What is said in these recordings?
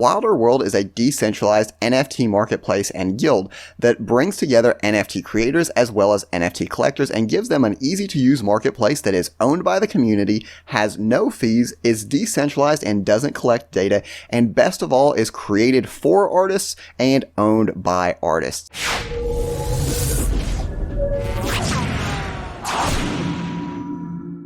Wilder World is a decentralized NFT marketplace and guild that brings together NFT creators as well as NFT collectors and gives them an easy-to-use marketplace that is owned by the community, has no fees, is decentralized and doesn't collect data, and best of all, is created for artists and owned by artists.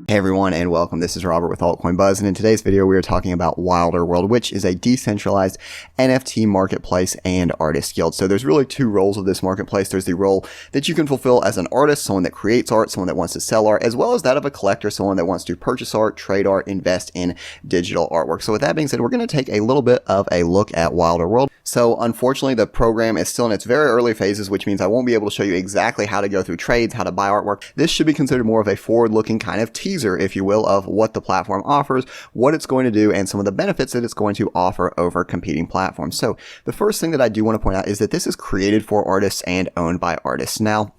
Hey everyone and welcome. This is Robert with Altcoin Buzz, and in today's video we are talking about Wilder World, which is a decentralized NFT marketplace and artist guild. So there's really two roles of this marketplace. There's the role that you can fulfill as an artist, someone that creates art, someone that wants to sell art, as well as that of a collector, someone that wants to purchase art, trade art, invest in digital artwork. So with that being said, we're going to take a little bit of a look at Wilder World. So unfortunately, the program is still in its very early phases, which means I won't be able to show you exactly how to go through trades, how to buy artwork. This should be considered more of a forward-looking kind of teaser, if you will, of what the platform offers, what it's going to do, and some of the benefits that it's going to offer over competing platforms. So the first thing that I do want to point out is that this is created for artists and owned by artists. Now,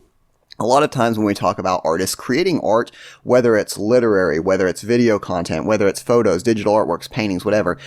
a lot of times when we talk about artists creating art, whether it's literary, whether it's video content, whether it's photos, digital artworks, paintings, whatever,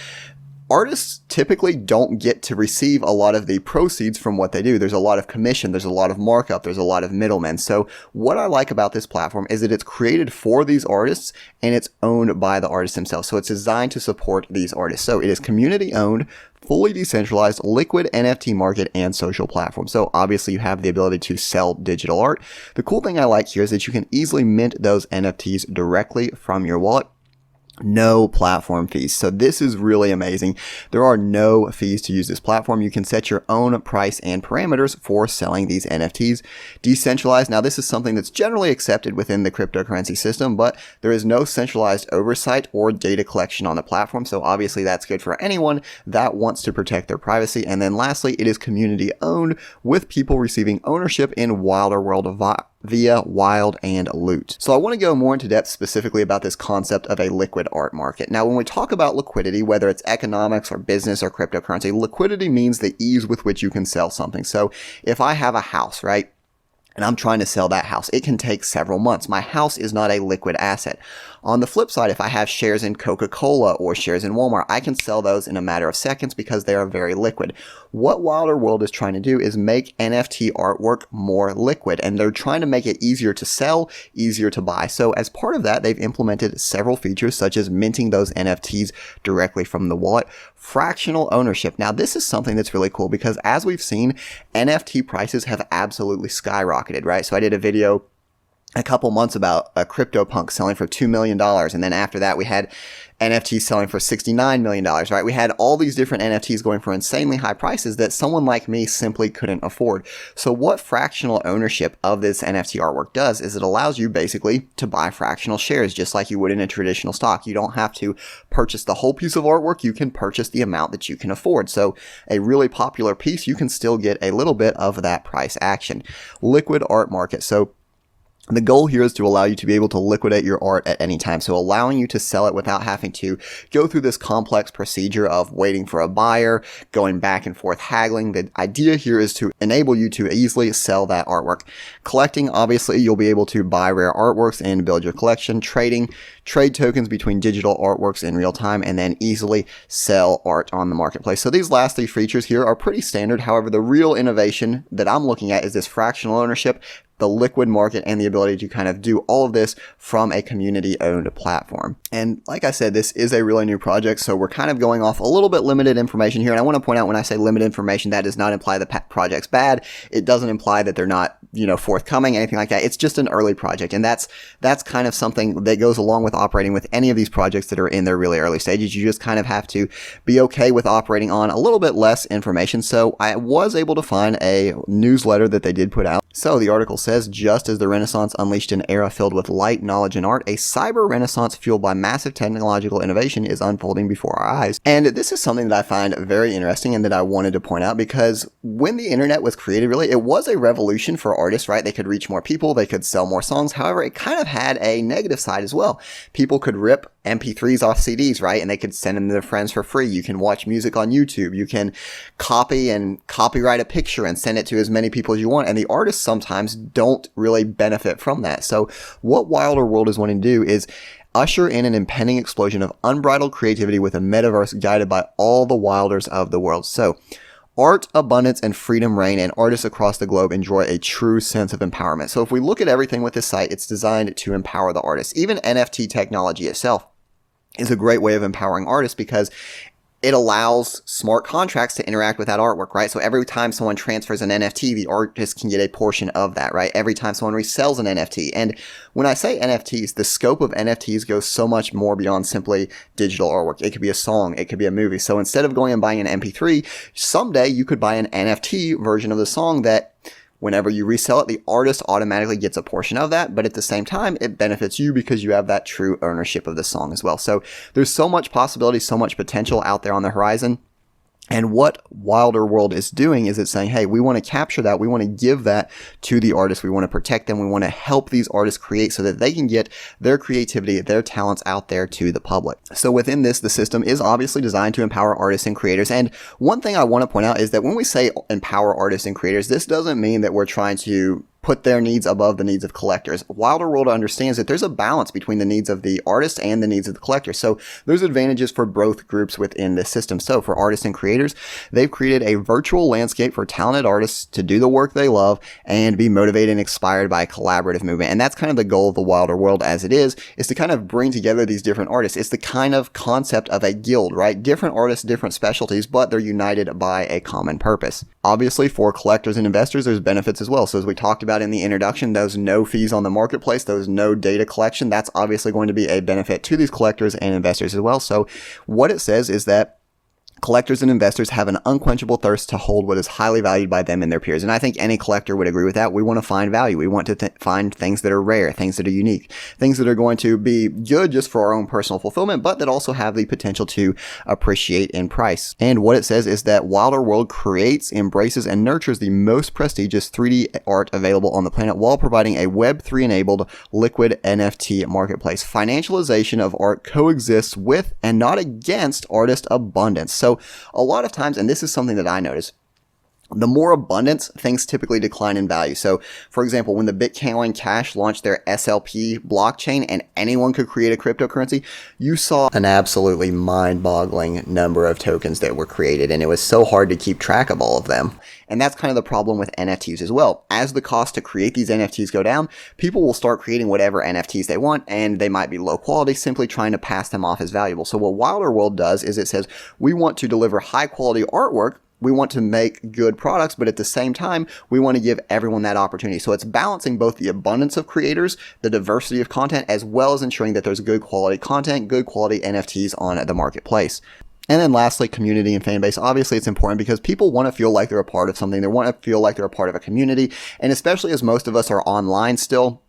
artists typically don't get to receive a lot of the proceeds from what they do. There's a lot of commission, there's a lot of markup, there's a lot of middlemen. So what I like about this platform is that it's created for these artists and it's owned by the artists themselves. So it's designed to support these artists. So it is community owned, fully decentralized, liquid NFT market, and social platform. So obviously you have the ability to sell digital art. The cool thing I like here is that you can easily mint those NFTs directly from your wallet. No platform fees. So this is really amazing. There are no fees to use this platform. You can set your own price and parameters for selling these NFTs. Decentralized. Now this is something that's generally accepted within the cryptocurrency system, but there is no centralized oversight or data collection on the platform. So obviously that's good for anyone that wants to protect their privacy. And then lastly, it is community owned with people receiving ownership in Wilder World via Wild and Loot. So I want to go more into depth specifically about this concept of a liquid art market. Now, when we talk about liquidity, whether it's economics or business or cryptocurrency, liquidity means the ease with which you can sell something. So if I have a house, right, and I'm trying to sell that house, it can take several months. My house is not a liquid asset. On the flip side, if I have shares in Coca-Cola or shares in Walmart, I can sell those in a matter of seconds because they are very liquid. What Wilder World is trying to do is make NFT artwork more liquid, and they're trying to make it easier to sell, easier to buy. So as part of that, they've implemented several features such as minting those NFTs directly from the wallet, fractional ownership. Now, this is something that's really cool because as we've seen, NFT prices have absolutely skyrocketed, right? So I did a video a couple months about a CryptoPunk selling for $2 million. And then after that, we had NFTs selling for $69 million, right? We had all these different NFTs going for insanely high prices that someone like me simply couldn't afford. So what fractional ownership of this NFT artwork does is it allows you basically to buy fractional shares just like you would in a traditional stock. You don't have to purchase the whole piece of artwork. You can purchase the amount that you can afford. So a really popular piece, you can still get a little bit of that price action. Liquid art market. So the goal here is to allow you to be able to liquidate your art at any time. So allowing you to sell it without having to go through this complex procedure of waiting for a buyer, going back and forth haggling. The idea here is to enable you to easily sell that artwork. Collecting, obviously, you'll be able to buy rare artworks and build your collection. Trading, trade tokens between digital artworks in real time, and then easily sell art on the marketplace. So these last three features here are pretty standard. However, the real innovation that I'm looking at is this fractional ownership, the liquid market, and the ability to kind of do all of this from a community-owned platform. And like I said, this is a really new project, so we're kind of going off a little bit limited information here. And I want to point out when I say limited information, that does not imply the project's bad. It doesn't imply that they're not, forthcoming, anything like that. It's just an early project, and that's kind of something that goes along with operating with any of these projects that are in their really early stages. You just kind of have to be okay with operating on a little bit less information. So I was able to find a newsletter that they did put out. So the article says, just as the Renaissance unleashed an era filled with light, knowledge, and art, a cyber renaissance fueled by massive technological innovation is unfolding before our eyes. And this is something that I find very interesting and that I wanted to point out because when the internet was created, really, it was a revolution for artists, right? They could reach more people, they could sell more songs. However, it kind of had a negative side as well. People could rip MP3s off CDs, right? And they could send them to their friends for free. You can watch music on YouTube. You can copy and copyright a picture and send it to as many people as you want. And the artists sometimes don't really benefit from that. So what Wilder World is wanting to do is usher in an impending explosion of unbridled creativity with a metaverse guided by all the wilders of the world. So, art, abundance, and freedom reign, and artists across the globe enjoy a true sense of empowerment. So if we look at everything with this site, it's designed to empower the artists. Even NFT technology itself is a great way of empowering artists because it allows smart contracts to interact with that artwork, right? So every time someone transfers an NFT, the artist can get a portion of that, right? Every time someone resells an NFT. And when I say NFTs, the scope of NFTs goes so much more beyond simply digital artwork. It could be a song, it could be a movie. So instead of going and buying an MP3, someday you could buy an NFT version of the song that whenever you resell it, the artist automatically gets a portion of that, but at the same time, it benefits you because you have that true ownership of the song as well. So there's so much possibility, so much potential out there on the horizon. And what Wilder World is doing is it's saying, hey, we want to capture that. We want to give that to the artists. We want to protect them. We want to help these artists create so that they can get their creativity, their talents out there to the public. So within this, the system is obviously designed to empower artists and creators. And one thing I want to point out is that when we say empower artists and creators, this doesn't mean that we're trying to put their needs above the needs of collectors. Wilder World understands that there's a balance between the needs of the artist and the needs of the collector. So there's advantages for both groups within this system. So for artists and creators, they've created a virtual landscape for talented artists to do the work they love and be motivated and inspired by a collaborative movement. And that's kind of the goal of the Wilder World as it is to kind of bring together these different artists. It's the kind of concept of a guild, right? Different artists, different specialties, but they're united by a common purpose. Obviously, for collectors and investors, there's benefits as well. So as we talked about in the introduction, those no fees on the marketplace, those no data collection, that's obviously going to be a benefit to these collectors and investors as well. So what it says is that collectors and investors have an unquenchable thirst to hold what is highly valued by them and their peers. And I think any collector would agree with that. We want to find value. We want to find things that are rare, things that are unique, things that are going to be good just for our own personal fulfillment, but that also have the potential to appreciate in price. And what it says is that Wilder World creates, embraces, and nurtures the most prestigious 3D art available on the planet while providing a Web3 enabled liquid NFT marketplace. Financialization of art coexists with and not against artist abundance. So a lot of times, and this is something that I notice, the more abundance, things typically decline in value. So, for example, when the Bitcoin Cash launched their SLP blockchain and anyone could create a cryptocurrency, you saw an absolutely mind-boggling number of tokens that were created, and it was so hard to keep track of all of them. And that's kind of the problem with NFTs as well. As the cost to create these NFTs go down, people will start creating whatever NFTs they want, and they might be low quality, simply trying to pass them off as valuable. So what Wilder World does is it says, we want to deliver high quality artwork. We want to make good products, but at the same time, we want to give everyone that opportunity. So it's balancing both the abundance of creators, the diversity of content, as well as ensuring that there's good quality content, good quality NFTs on the marketplace. And then lastly, community and fan base. Obviously, it's important because people want to feel like they're a part of something. They want to feel like they're a part of a community. And especially as most of us are online still,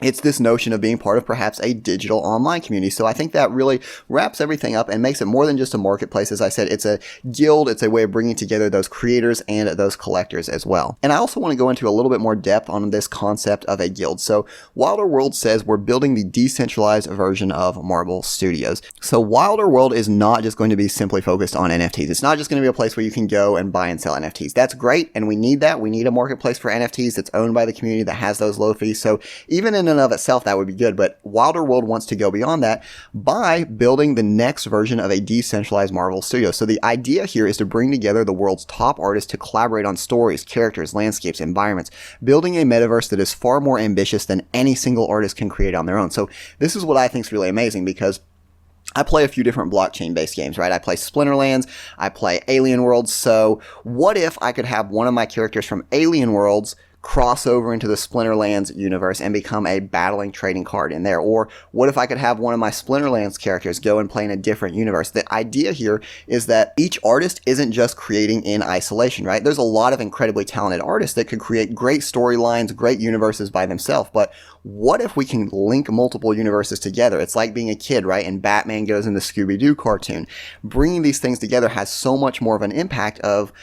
it's this notion of being part of perhaps a digital online community. So I think that really wraps everything up and makes it more than just a marketplace. As I said, it's a guild. It's a way of bringing together those creators and those collectors as well. And I also want to go into a little bit more depth on this concept of a guild. So Wilder World says we're building the decentralized version of Marble Studios. So Wilder World is not just going to be simply focused on NFTs. It's not just going to be a place where you can go and buy and sell NFTs. That's great. And we need that. We need a marketplace for NFTs that's owned by the community that has those low fees. So even in and of itself, that would be good. But Wilder World wants to go beyond that by building the next version of a decentralized Marvel studio. So the idea here is to bring together the world's top artists to collaborate on stories, characters, landscapes, environments, building a metaverse that is far more ambitious than any single artist can create on their own. So this is what I think is really amazing, because I play a few different blockchain-based games, right? I play Splinterlands, I play Alien Worlds. So what if I could have one of my characters from Alien Worlds cross over into the Splinterlands universe and become a battling trading card in there? Or what if I could have one of my Splinterlands characters go and play in a different universe? The idea here is that each artist isn't just creating in isolation, right? There's a lot of incredibly talented artists that could create great storylines, great universes by themselves, but what if we can link multiple universes together? It's like being a kid, right? And Batman goes in the Scooby-Doo cartoon. Bringing these things together has so much more of an impact of,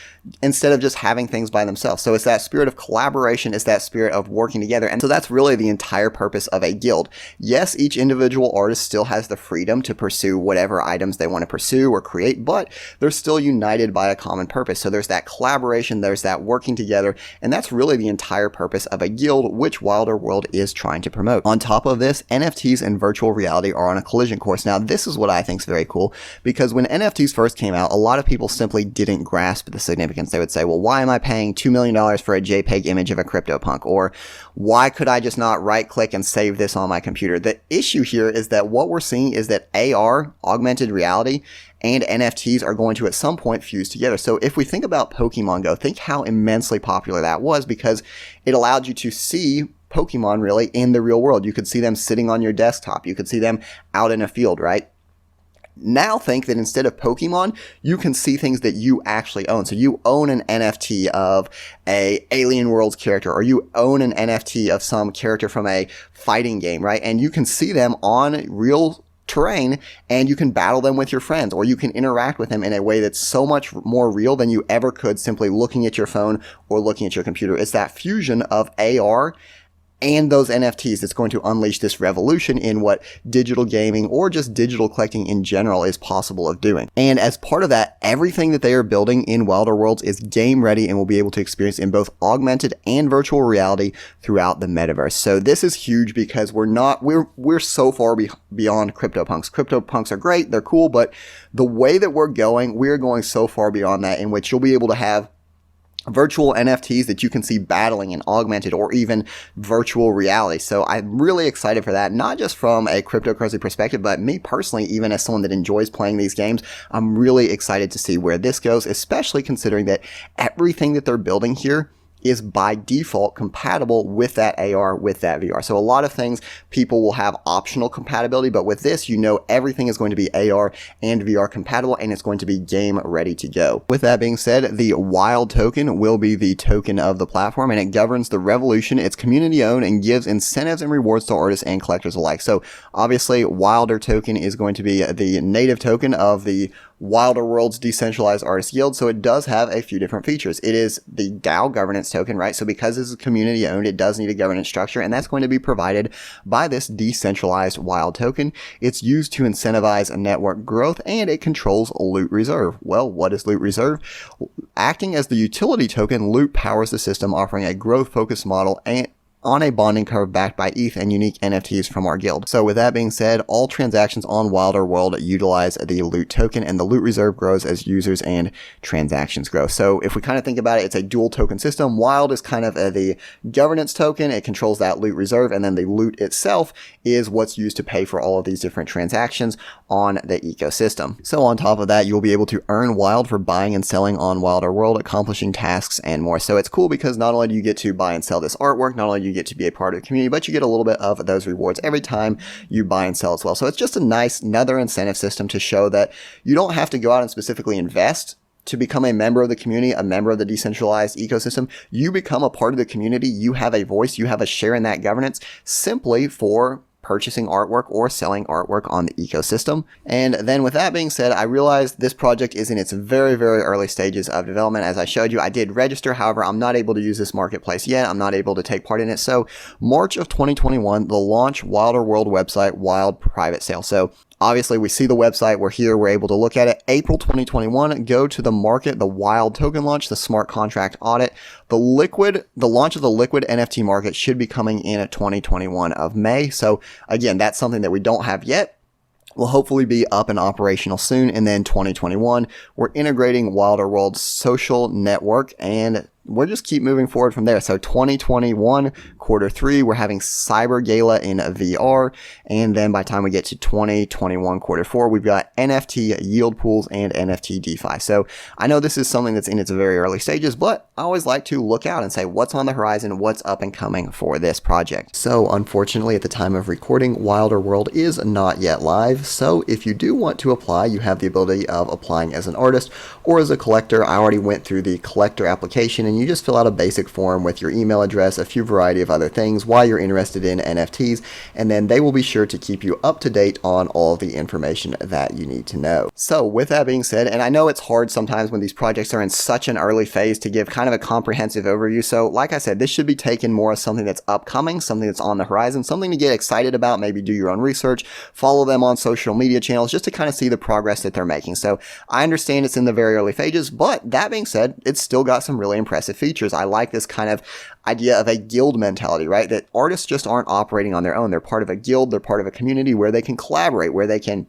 instead of just having things by themselves. So it's that spirit of collaboration, it's that spirit of working together. And so that's really the entire purpose of a guild. Yes, each individual artist still has the freedom to pursue whatever items they want to pursue or create, but they're still united by a common purpose. So there's that collaboration, there's that working together, and that's really the entire purpose of a guild, which Wilder World is trying trying to promote. On top of this, NFTs and virtual reality are on a collision course. Now, this is what I think is very cool, because when NFTs first came out, a lot of people simply didn't grasp the significance. They would say, well, why am I paying $2 million for a JPEG image of a CryptoPunk? Or why could I just not right click and save this on my computer? The issue here is that what we're seeing is that AR, augmented reality, and NFTs are going to at some point fuse together. So if we think about Pokemon Go, think how immensely popular that was, because it allowed you to see Pokemon really in the real world. You could see them sitting on your desktop. You could see them out in a field, right? Now think that instead of Pokemon, you can see things that you actually own. So you own an NFT of a Alien Worlds character, or you own an NFT of some character from a fighting game, right? And you can see them on real terrain, and you can battle them with your friends, or you can interact with them in a way that's so much more real than you ever could simply looking at your phone or looking at your computer. It's that fusion of AR and those NFTs that's going to unleash this revolution in what digital gaming or just digital collecting in general is possible of doing. And as part of that, everything that they are building in Wilder Worlds is game ready and will be able to experience in both augmented and virtual reality throughout the metaverse. So this is huge, because we're so far beyond CryptoPunks. CryptoPunks are great, they're cool, but the way that we're going so far beyond that, in which you'll be able to have virtual NFTs that you can see battling in augmented or even virtual reality. So I'm really excited for that, not just from a cryptocurrency perspective, but me personally, even as someone that enjoys playing these games, I'm really excited to see where this goes, especially considering that everything that they're building here is by default compatible with that AR, with that VR. So a lot of things people will have optional compatibility, but with this, you know, everything is going to be AR and VR compatible, and it's going to be game ready to go. With that being said, the Wild token will be the token of the platform, and it governs the revolution. It's community owned and gives incentives and rewards to artists and collectors alike. So obviously, Wilder token is going to be the native token of the Wilder Worlds Decentralized Artist Guild, so it does have a few different features. It is the DAO governance token, right? So because this is community owned, it does need a governance structure, and that's going to be provided by this decentralized Wild token. It's used to incentivize network growth, and it controls Loot Reserve. Well, what is Loot Reserve? Acting as the utility token, Loot powers the system, offering a growth-focused model and on a bonding curve backed by ETH and unique NFTs from our guild. So with that being said, all transactions on Wilder World utilize the Loot token, and the Loot Reserve grows as users and transactions grow. So if we kind of think about it, it's a dual token system. Wild is kind of the governance token. It controls that Loot Reserve, and then the Loot itself is what's used to pay for all of these different transactions on the ecosystem. So on top of that, you'll be able to earn Wild for buying and selling on Wilder World, accomplishing tasks and more. So it's cool because not only do you get to buy and sell this artwork, not only do you get to be a part of the community, but you get a little bit of those rewards every time you buy and sell as well. So it's just a nice another incentive system to show that you don't have to go out and specifically invest to become a member of the community, a member of the decentralized ecosystem. You become a part of the community. You have a voice. You have a share in that governance simply for purchasing artwork or selling artwork on the ecosystem. And then with that being said, I realized this project is in its very, very early stages of development. As I showed you, I did register. However, I'm not able to use this marketplace yet. I'm not able to take part in it. So March of 2021, the launch Wilder World website, Wild private sale. So obviously, we see the website. We're here. We're able to look at it. April 2021, go to the market, the Wild token launch, the smart contract audit. The launch of the Liquid NFT market should be coming in at 2021 of May. So again, that's something that we don't have yet. Will hopefully be up and operational soon. And then 2021, we're integrating Wilder World's social network, and we'll just keep moving forward from there. So 2021, Q3, we're having Cyber Gala in VR. And then by the time we get to 2021, Q4, we've got NFT yield pools and NFT DeFi. So I know this is something that's in its very early stages, but I always like to look out and say what's on the horizon, what's up and coming for this project. So unfortunately, at the time of recording, Wilder World is not yet live. So if you do want to apply, you have the ability of applying as an artist or as a collector. I already went through the collector application, and you just fill out a basic form with your email address, a few variety of other things, why you're interested in NFTs, and then they will be sure to keep you up to date on all of the information that you need to know. So with that being said, and I know it's hard sometimes when these projects are in such an early phase to give kind of a comprehensive overview. So like I said, this should be taken more as something that's upcoming, something that's on the horizon, something to get excited about, maybe do your own research, follow them on social media channels just to kind of see the progress that they're making. So I understand it's in the very early phases, but that being said, it's still got some really impressive features. I like this kind of idea of a guild mentality, right? That artists just aren't operating on their own. They're part of a guild, they're part of a community where they can collaborate, where they can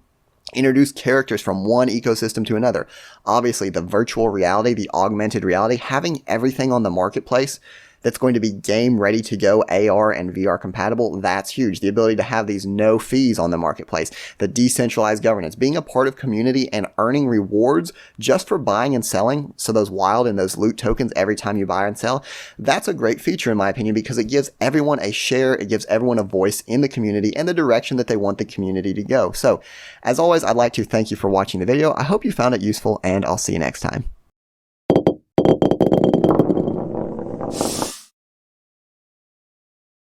introduce characters from one ecosystem to another. Obviously, the virtual reality, the augmented reality, having everything on the marketplace that's going to be game ready to go, AR and VR compatible, that's huge. The ability to have these no fees on the marketplace, the decentralized governance, being a part of community and earning rewards just for buying and selling. So those wild and those loot tokens every time you buy and sell, that's a great feature in my opinion, because it gives everyone a share, it gives everyone a voice in the community and the direction that they want the community to go. So as always, I'd like to thank you for watching the video. I hope you found it useful, and I'll see you next time.